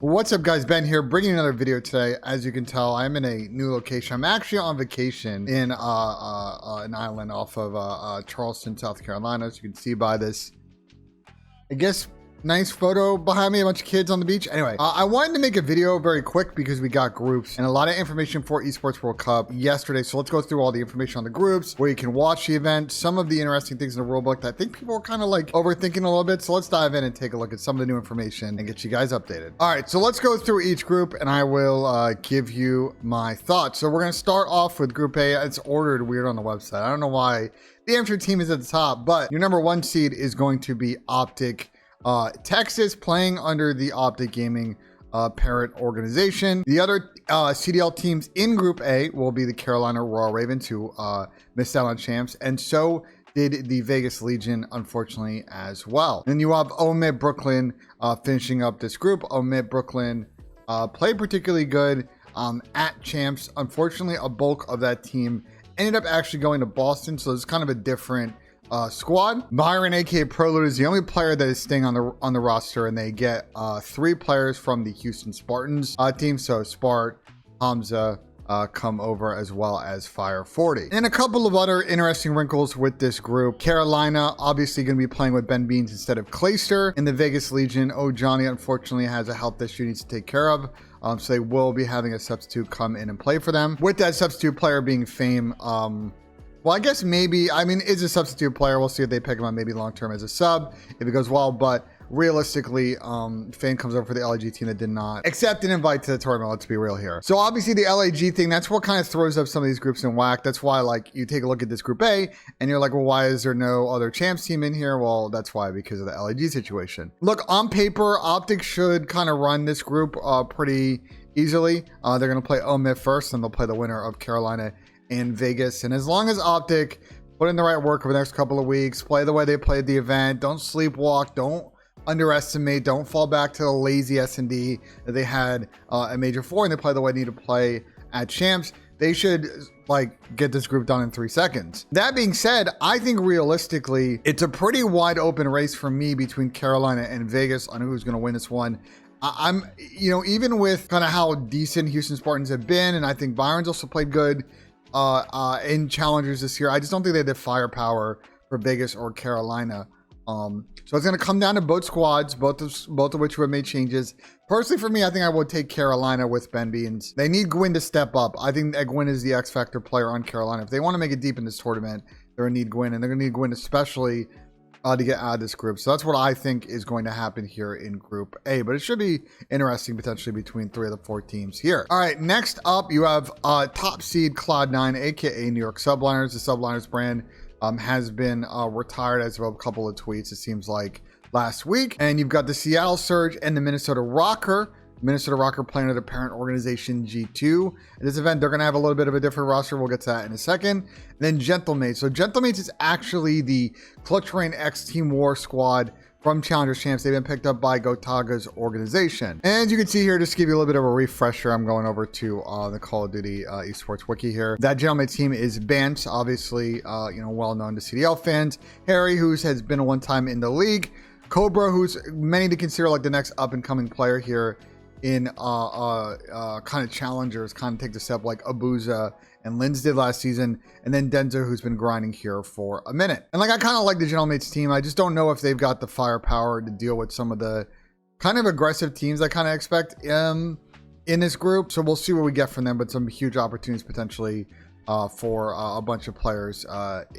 What's up, guys? Ben here, bringing another video today. As you can tell, I'm in a new location. I'm actually on vacation in an island off of Charleston, South Carolina. As you can see by this, I guess, nice photo behind me, a bunch of kids on the beach. Anyway, I wanted to make a video very quick because we got groups and a lot of information for Esports World Cup yesterday. So let's go through all the information on the groups, where you can watch the event, some of the interesting things in the rulebook that I think people are kind of like overthinking a little bit. So let's dive in and take a look at some of the new information and get you guys updated. All right, so let's go through each group and I will give you my thoughts. So we're going to start off with Group A. It's ordered weird on the website. I don't know why the amateur team is at the top, but your number one seed is going to be OpTic. Texas, playing under the OpTic Gaming parent organization. The other CDL teams in Group A will be the Carolina Royal Ravens, who missed out on champs, and so did the Vegas Legion, unfortunately, as well. Then you have OMiT Brooklyn finishing up this group. OMiT Brooklyn played particularly good at champs. Unfortunately, a bulk of that team ended up actually going to Boston, so it's kind of a different squad. Byron, aka Proload, is the only player that is staying on the roster, and they get 3 players from the Houston Spartans team. So Spart, Hamza come over, as well as Fire 40. And a couple of other interesting wrinkles with this group. Carolina obviously going to be playing with Ben Beans instead of Clayster. In the Vegas Legion, Johnny unfortunately has a health issue he needs to take care of. So they will be having a substitute come in and play for them. With that substitute player being Fame, well, I guess maybe, I mean, is a substitute player. We'll see if they pick him up maybe long-term as a sub, if it goes well. But realistically, Fame comes over for the LAG team that did not accept an invite to the tournament. Let's be real here. So obviously the LAG thing, that's what kind of throws up some of these groups in whack. That's why, like, you take a look at this Group A and you're like, well, why is there no other champs team in here? Well, that's why, because of the LAG situation. Look, on paper, OpTic should kind of run this group pretty easily. They're going to play OMiT first, and they'll play the winner of Carolina in Vegas. And as long as OpTic put in the right work over the next couple of weeks, play the way they played the event, don't sleepwalk, don't underestimate, don't fall back to the lazy S&D that they had at Major 4, and they play the way they need to play at champs, they should like get this group done in 3 seconds. That being said, I think realistically it's a pretty wide open race for me between Carolina and Vegas on who's going to win this one. I'm, you know, even with kind of how decent Houston Spartans have been, and I think Byron's also played good in challengers this year, I just don't think they have the firepower for Vegas or Carolina. So it's going to come down to both squads, both of which have made changes. Personally, for me, I think I would take Carolina with Ben Beans. They need Gwyn to step up. I think that Gwyn is the X factor player on Carolina. If they want to make it deep in this tournament, they're going to need Gwyn, and they're going to need Gwyn especially to get out of this group. So that's what I think is going to happen here in Group A, but it should be interesting potentially between 3 of the 4 teams here. All right, next up you have top seed Cloud9, aka New York Subliners. The Subliners brand has been retired as of a couple of tweets, it seems like, last week. And you've got the Seattle Surge and the Minnesota Rocker. Minnesota Rocker playing under the parent organization G2. At this event, they're going to have a little bit of a different roster. We'll get to that in a second. And then Gentlemates. So Gentlemates is actually the Clutch Rain X Team War squad from Challengers Champs. They've been picked up by Gotaga's organization. And as you can see here, just to give you a little bit of a refresher, I'm going over to the Call of Duty Esports wiki here. That Gentlemates team is Bance, obviously, you know, well known to CDL fans. Harry, who has been one time in the league. Cobra, who's many to consider like the next up and coming player here in kind of challengers, kind of take the step like Abuza and Linz did last season, and then Denzo, who's been grinding here for a minute. And like, I kind of like the Gentlemates team. I just don't know if they've got the firepower to deal with some of the kind of aggressive teams I kind of expect in this group. So we'll see what we get from them, but some huge opportunities potentially for a bunch of players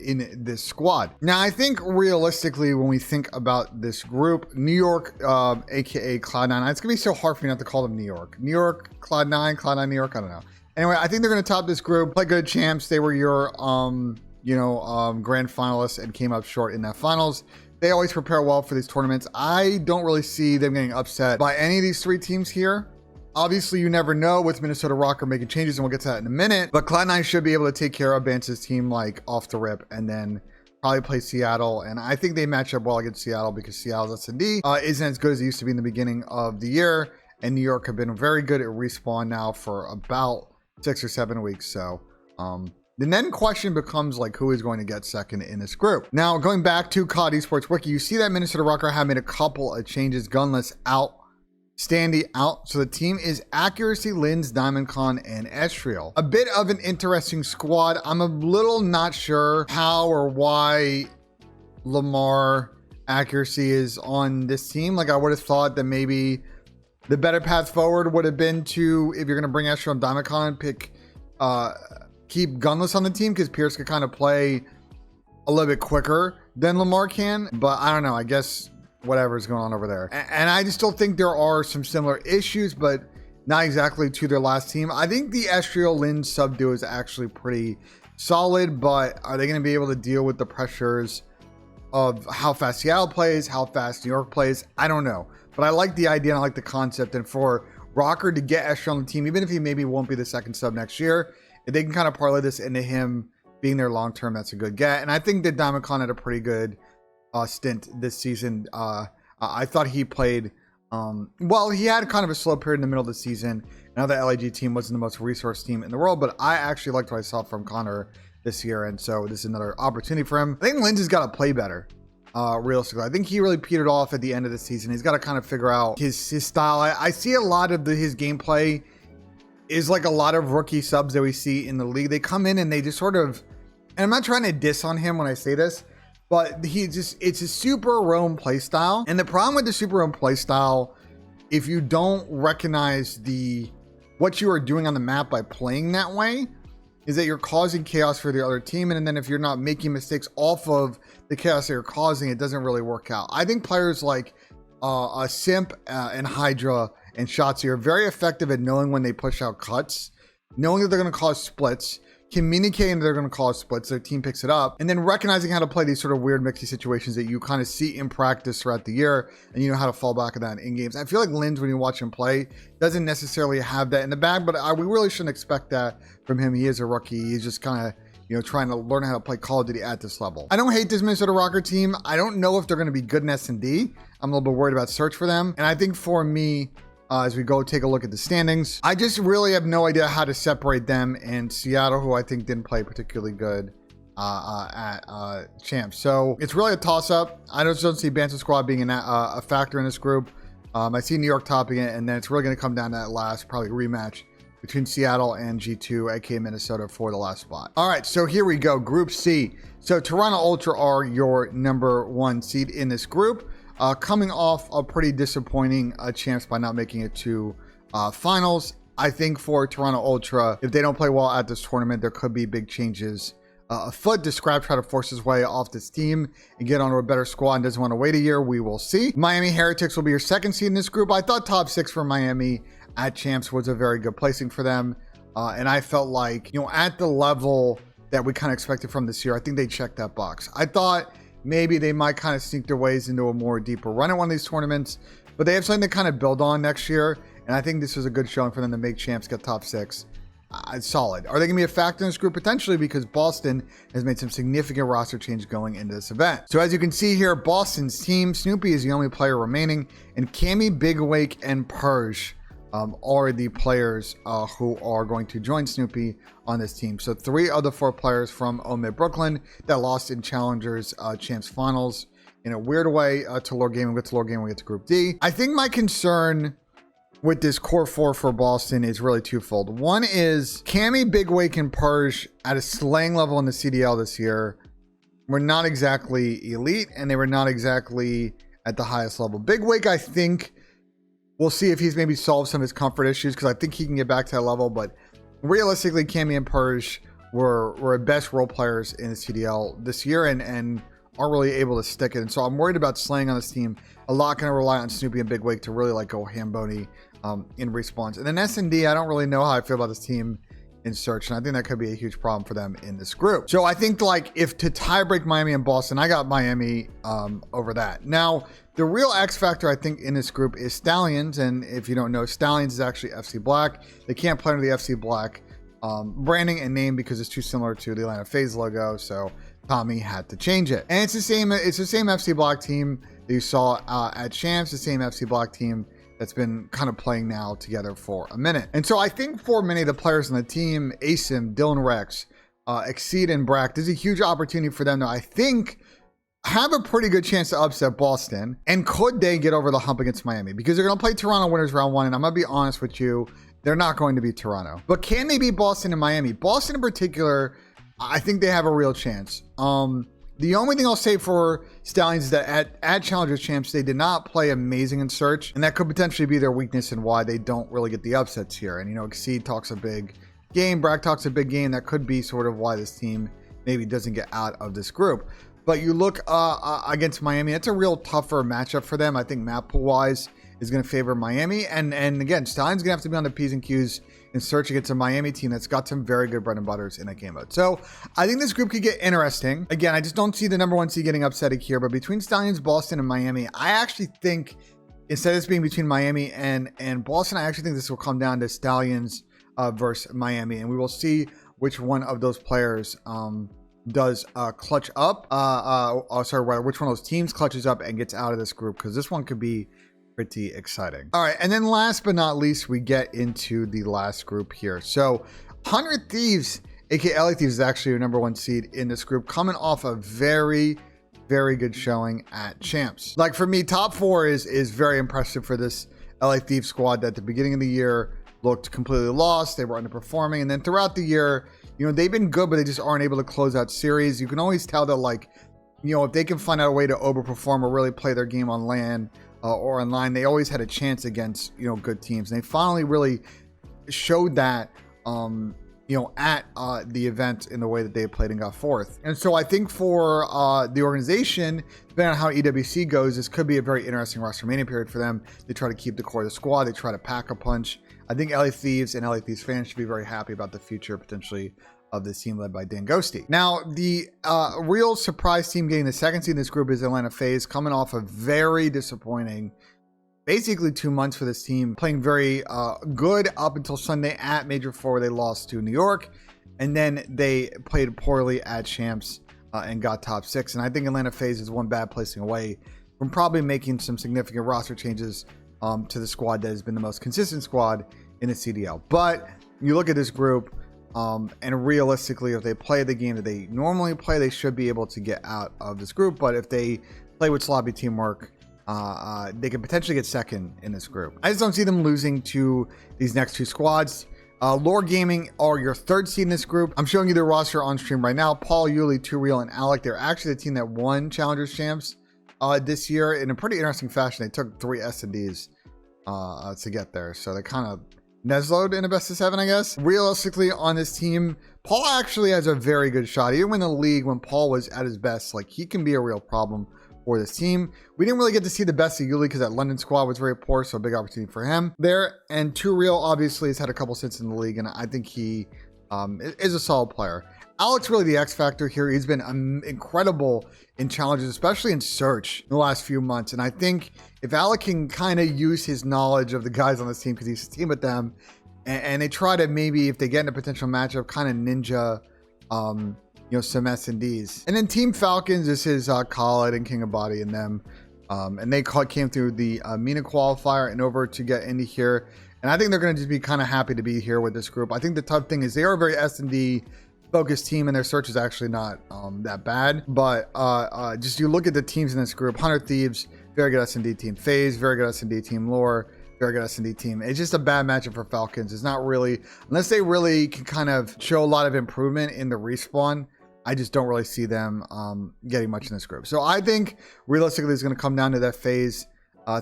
in this squad. Now, I think realistically, when we think about this group, New York, aka Cloud9, it's gonna be so hard for me not to call them New York. New York, Cloud9, New York, I don't know. Anyway, I think they're gonna top this group, play good champs. They were your, grand finalists and came up short in that finals. They always prepare well for these tournaments. I don't really see them getting upset by any of these 3 teams here. Obviously, you never know with Minnesota Rocker making changes, and we'll get to that in a minute. But Cloud9 should be able to take care of Bance's team like off the rip, and then probably play Seattle. And I think they match up well against Seattle because Seattle's S&D isn't as good as it used to be in the beginning of the year. And New York have been very good at respawn now for about 6 or 7 weeks. So the then question becomes like, who is going to get second in this group? Now, going back to COD Esports Wiki, you see that Minnesota Rocker have made a couple of changes. Gunless out Standy out. So the team is Accuracy, Lins, Diamondcon, and Estriel. A bit of an interesting squad. I'm a little not sure how or why Lamar Accuracy is on this team. Like, I would have thought that maybe the better path forward would have been to, if you're going to bring Estriel and Diamondcon, keep Gunless on the team, because Pierce could kind of play a little bit quicker than Lamar can. But I don't know. I guess whatever's going on over there. And I just still think there are some similar issues, but not exactly to their last team. I think the Estriel Lin sub duo is actually pretty solid, but are they going to be able to deal with the pressures of how fast Seattle plays, how fast New York plays? I don't know. But I like the idea and I like the concept. And for Rocker to get Estriel on the team, even if he maybe won't be the second sub next year, if they can kind of parlay this into him being there long term, that's a good get. And I think that Diamondcon had a pretty good stint this season. I thought he played well. He had kind of a slow period in the middle of the season. Now the LAG team wasn't the most resource team in the world, but I actually liked what I saw from Connor this year, and so this is another opportunity for him. I think Lindsay's got to play better. Realistically, I think he really petered off at the end of the season. He's got to kind of figure out his style. I see a lot of his gameplay is like a lot of rookie subs that we see in the league. They come in and they just sort of, and I'm not trying to diss on him when I say this, but it's a super roam play style. And the problem with the super roam play style, if you don't recognize what you are doing on the map by playing that way, is that you're causing chaos for the other team. And then if you're not making mistakes off of the chaos that you're causing, it doesn't really work out. I think players like Simp and Hydra and Shotzi are very effective at knowing when they push out cuts, knowing that they're going to cause splits, communicating that they're going to cause splits, their team picks it up, and then recognizing how to play these sort of weird mixy situations that you kind of see in practice throughout the year, and you know how to fall back on that in games. I feel like Lins, when you watch him play, doesn't necessarily have that in the bag, but we really shouldn't expect that from him. He is a rookie. He's just kind of, trying to learn how to play Call of Duty at this level. I don't hate this Minnesota Rocker team. I don't know if they're going to be good in S&D. I'm a little bit worried about search for them. And I think for me, as we go take a look at the standings, I just really have no idea how to separate them and Seattle, who I think didn't play particularly good at champs. So it's really a toss-up. I just don't see Bantam Squad being a factor in this group. I see New York topping it, and then it's really going to come down to that last probably rematch between Seattle and G2, aka Minnesota, for the last spot. All right, so here we go. Group C. So Toronto Ultra are your number 1 seed in this group. Coming off a pretty disappointing champs by not making it to finals. I think for Toronto Ultra, if they don't play well at this tournament, there could be big changes afoot. Does Scrap try to force his way off this team and get onto a better squad and doesn't want to wait a year? We will see. Miami Heretics will be your second seed in this group. I thought top 6 for Miami at champs was a very good placing for them. And I felt like, at the level that we kind of expected from this year, I think they checked that box. I thought maybe they might kind of sneak their ways into a more deeper run at one of these tournaments, but they have something to kind of build on next year. And I think this was a good showing for them to make champs, get top 6. It's solid. Are they going to be a factor in this group? Potentially, because Boston has made some significant roster change going into this event. So as you can see here, Boston's team, Snoopy is the only player remaining, and Cammy, Big Wake, and Purge are the players who are going to join Snoopy on this team. So 3 of the 4 players from OMiT Brooklyn that lost in Challengers Champs Finals in a weird way to Lord Gaming. We get to Lord Gaming, we get to Group D. I think my concern with this core 4 for Boston is really twofold. One is Cammy, Big Wake, and Purge at a slaying level in the CDL this year were not exactly elite, and they were not exactly at the highest level. Big Wake, I think, we'll see if he's maybe solved some of his comfort issues, because I think he can get back to that level. But realistically, Cammy and Purge were best role players in the CDL this year and aren't really able to stick it. And so I'm worried about slaying on this team. A lot going to rely on Snoopy and Big Wake to really go ham-bony in response. And then S&D, I don't really know how I feel about this team in search, and I think that could be a huge problem for them in this group. So I think if to tie break Miami and Boston, I got Miami over that. Now, the real X factor I think in this group is Stallions, and if you don't know, Stallions is actually FC Black. They can't play under the FC Black branding and name because it's too similar to the Atlanta FaZe logo, so Tommy had to change it. And it's the same FC Black team that you saw at Champs, the same FC Black team that's been kind of playing now together for a minute. And so I think for many of the players on the team, Asim, Dylan Rex, Exceed, and Brack, there's a huge opportunity for them to, I think, have a pretty good chance to upset Boston. And could they get over the hump against Miami? Because they're going to play Toronto winners round 1. And I'm going to be honest with you, they're not going to beat Toronto. But can they beat Boston and Miami? Boston in particular, I think they have a real chance. The only thing I'll say for Stallions is that at Challengers Champs, they did not play amazing in search. And that could potentially be their weakness and why they don't really get the upsets here. And, Exceed talks a big game. Brack talks a big game. That could be sort of why this team maybe doesn't get out of this group. But you look against Miami, it's a real tougher matchup for them. I think map pool wise is going to favor Miami. And again, Stein's going to have to be on the P's and Q's in search against a Miami team that's got some very good bread and butters in that game mode. So I think this group could get interesting. Again, I just don't see the number 1 seed getting upset here. But between Stallions, Boston, and Miami, I actually think instead of this being between Miami and Boston, I actually think this will come down to Stallions versus Miami. And we will see which one of those players does clutch up. Which one of those teams clutches up and gets out of this group, because this one could be pretty exciting. All right, and then last but not least, we get into the last group here. So 100 Thieves, aka LA Thieves, is actually your number 1 seed in this group, coming off a very good showing at Champs. Like for me, top 4 is very impressive for this LA Thieves squad that at the beginning of the year looked completely lost. They were underperforming, and then throughout the year, they've been good, but they just aren't able to close out series. You can always tell that, if they can find out a way to overperform or really play their game on LAN or online, they always had a chance against, good teams. And they finally really showed that, at the event in the way that they played and got 4th. And so I think for the organization, depending on how EWC goes, this could be a very interesting roster remaining period for them. They try to keep the core of the squad. They try to pack a punch. I think LA Thieves and LA Thieves fans should be very happy about the future potentially of this team led by Dan Ghosty. Now, the real surprise team getting the 2nd seed in this group is Atlanta FaZe, coming off a very disappointing, basically 2 months for this team, playing very good up until Sunday at Major 4, where they lost to New York, and then they played poorly at Champs and got top 6. And I think Atlanta FaZe is one bad placing away from probably making some significant roster changes to the squad that has been the most consistent squad in the CDL. But you look at this group, and realistically, if they play the game that they normally play, they should be able to get out of this group. But if they play with sloppy teamwork, they could potentially get 2nd in this group. I just don't see them losing to these next 2 squads. Lore Gaming are your 3rd seed in this group. I'm showing you their roster on stream right now. Paul, Yuli, 2Real, and Alec. They're actually the team that won Challengers Champs this year in a pretty interesting fashion. They took 3 S&Ds to get there. So they kind of Nesloed in a best of 7, I guess. Realistically, on this team, Paul actually has a very good shot. Even in the league, when Paul was at his best, he can be a real problem for this team. We didn't really get to see the best of Yuli because that London squad was very poor, so a big opportunity for him there. And 2Real obviously has had a couple stints in the league, and I think he is a solid player. Alex really the X factor here. He's been incredible in challenges, especially in search in the last few months. And I think if Alec can kind of use his knowledge of the guys on this team, because he's a team with them, and they try to maybe, if they get in a potential matchup, kind of ninja, some S&Ds. And then Team Falcons, this is Khaled and King Abadi and them. And they came through the MENA qualifier and over to get into here. And I think they're going to just be kind of happy to be here with this group. I think the tough thing is they are a very S&D focused team, and their search is actually not that bad. But just you look at the teams in this group: 100 Thieves, very good S&D team; FaZe, very good S&D team; Lore, very good S&D team. It's just a bad matchup for Falcons. It's not really, unless they really can kind of show a lot of improvement in the respawn, I just don't really see them getting much in this group. So I think realistically it's going to come down to that FaZe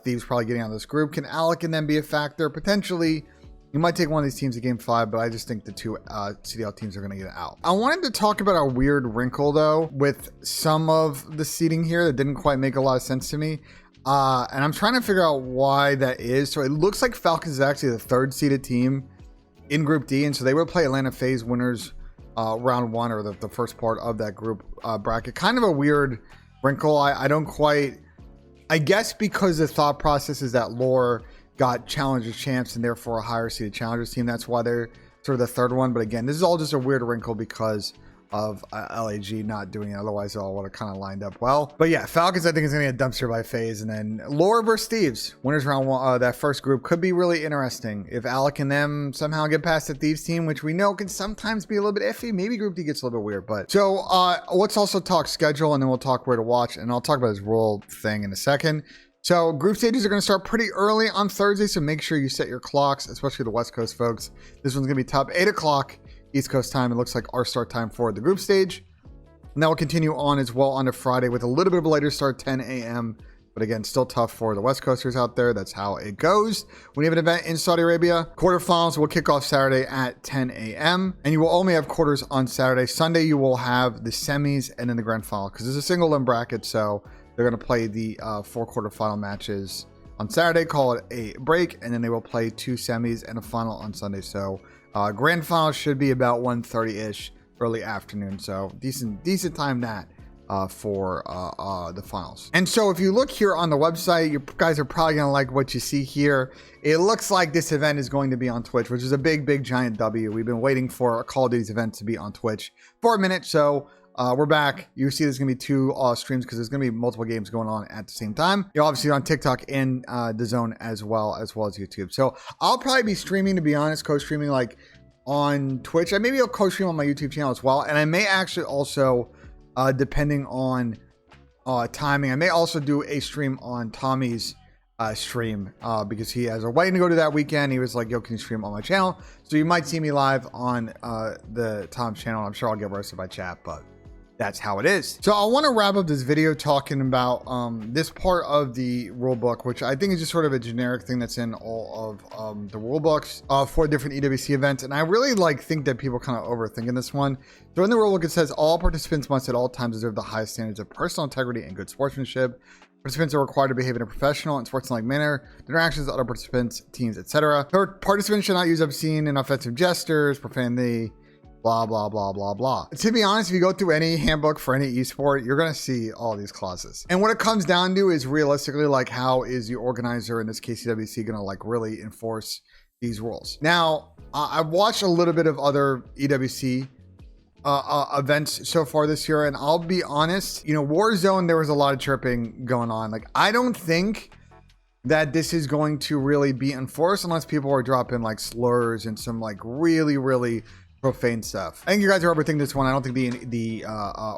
Thieves probably getting out of this group. Can Alec and them be a factor? Potentially. You might take one of these teams at game 5, but I just think the 2 CDL teams are going to get out. I wanted to talk about a weird wrinkle, though, with some of the seeding here that didn't quite make a lot of sense to me. And I'm trying to figure out why that is. So it looks like Falcons is actually the 3rd seeded team in Group D. And so they would play Atlanta FaZe winners round 1, or the first part of that group bracket. Kind of a weird wrinkle. I don't quite... I guess because the thought process is that Lore got Challengers Champs and therefore a higher seeded Challengers team. That's why they're sort of the 3rd one. But again, this is all just a weird wrinkle because of LAG not doing it. Otherwise, it all would have kind of lined up well. But yeah, Falcons, I think, is going to get a dumpster by FaZe. And then Laura versus Thieves. Winners round one, that first group could be really interesting. If Alec and them somehow get past the Thieves team, which we know can sometimes be a little bit iffy. Maybe Group D gets a little bit weird. But so let's also talk schedule, and then we'll talk where to watch. And I'll talk about this rule thing in a second. So group stages are going to start pretty early on Thursday. So make sure you set your clocks, especially the West Coast folks. This one's going to be top 8 o'clock. East Coast time. It looks like our start time for the group stage. And that will continue on as well on to Friday with a little bit of a later start, 10 a.m. But again, still tough for the West Coasters out there. That's how it goes. When you have an event in Saudi Arabia, quarterfinals will kick off Saturday at 10 a.m. And you will only have quarters on Saturday. Sunday, you will have the semis and then the grand final because it's a single limb bracket. So they're going to play the 4 quarterfinal matches on Saturday, call it a break, and then they will play 2 semis and a final on Sunday. So grand final should be about 1:30-ish, early afternoon. So decent time that for the finals. And so if you look here on the website, you guys are probably going to like what you see here. It looks like this event is going to be on Twitch, which is a big giant W. We've been waiting for a Call of Duty's event to be on Twitch for a minute. So we're back. You see there's going to be 2 streams because there's going to be multiple games going on at the same time. You're obviously on TikTok and the Zone as well as YouTube. So I'll probably be streaming, to be honest, co-streaming like on Twitch. Maybe I'll co-stream on my YouTube channel as well. And I may actually also, depending on timing, I may also do a stream on Tommy's stream because he has a wedding to go to that weekend. He was like, yo, can you stream on my channel? So you might see me live on the Tom's channel. I'm sure I'll get roasted by chat, but that's how it is. So I want to wrap up this video talking about this part of the rule book, which I think is just sort of a generic thing that's in all of the rule books for different EWC events. And I really think that people kind of overthinking this one. So in the rule book, it says all participants must at all times observe the highest standards of personal integrity and good sportsmanship. Participants are required to behave in a professional and sportsmanlike manner. Their interactions with other participants, teams, etc. Participants should not use obscene and offensive gestures, profanity, blah, blah, blah, blah, blah. To be honest, if you go through any handbook for any esport, you're going to see all these clauses. And what it comes down to is realistically, how is the organizer, in this case, EWC, going to really enforce these rules? Now, I've watched a little bit of other EWC events so far this year, and I'll be honest, Warzone, there was a lot of chirping going on. I don't think that this is going to really be enforced unless people are dropping slurs and some really profane stuff. I think you guys are overthinking this one. I don't think the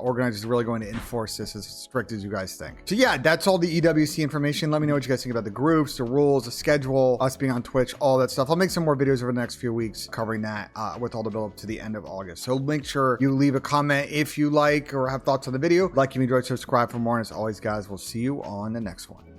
organizers are really going to enforce this as strict as you guys think. So yeah, that's all the EWC information. Let me know what you guys think about the groups, the rules, the schedule, us being on Twitch, all that stuff. I'll make some more videos over the next few weeks covering that with all the build up to the end of August. So make sure you leave a comment if you like or have thoughts on the video. Like, if you enjoyed, subscribe for more. And as always, guys, we'll see you on the next one.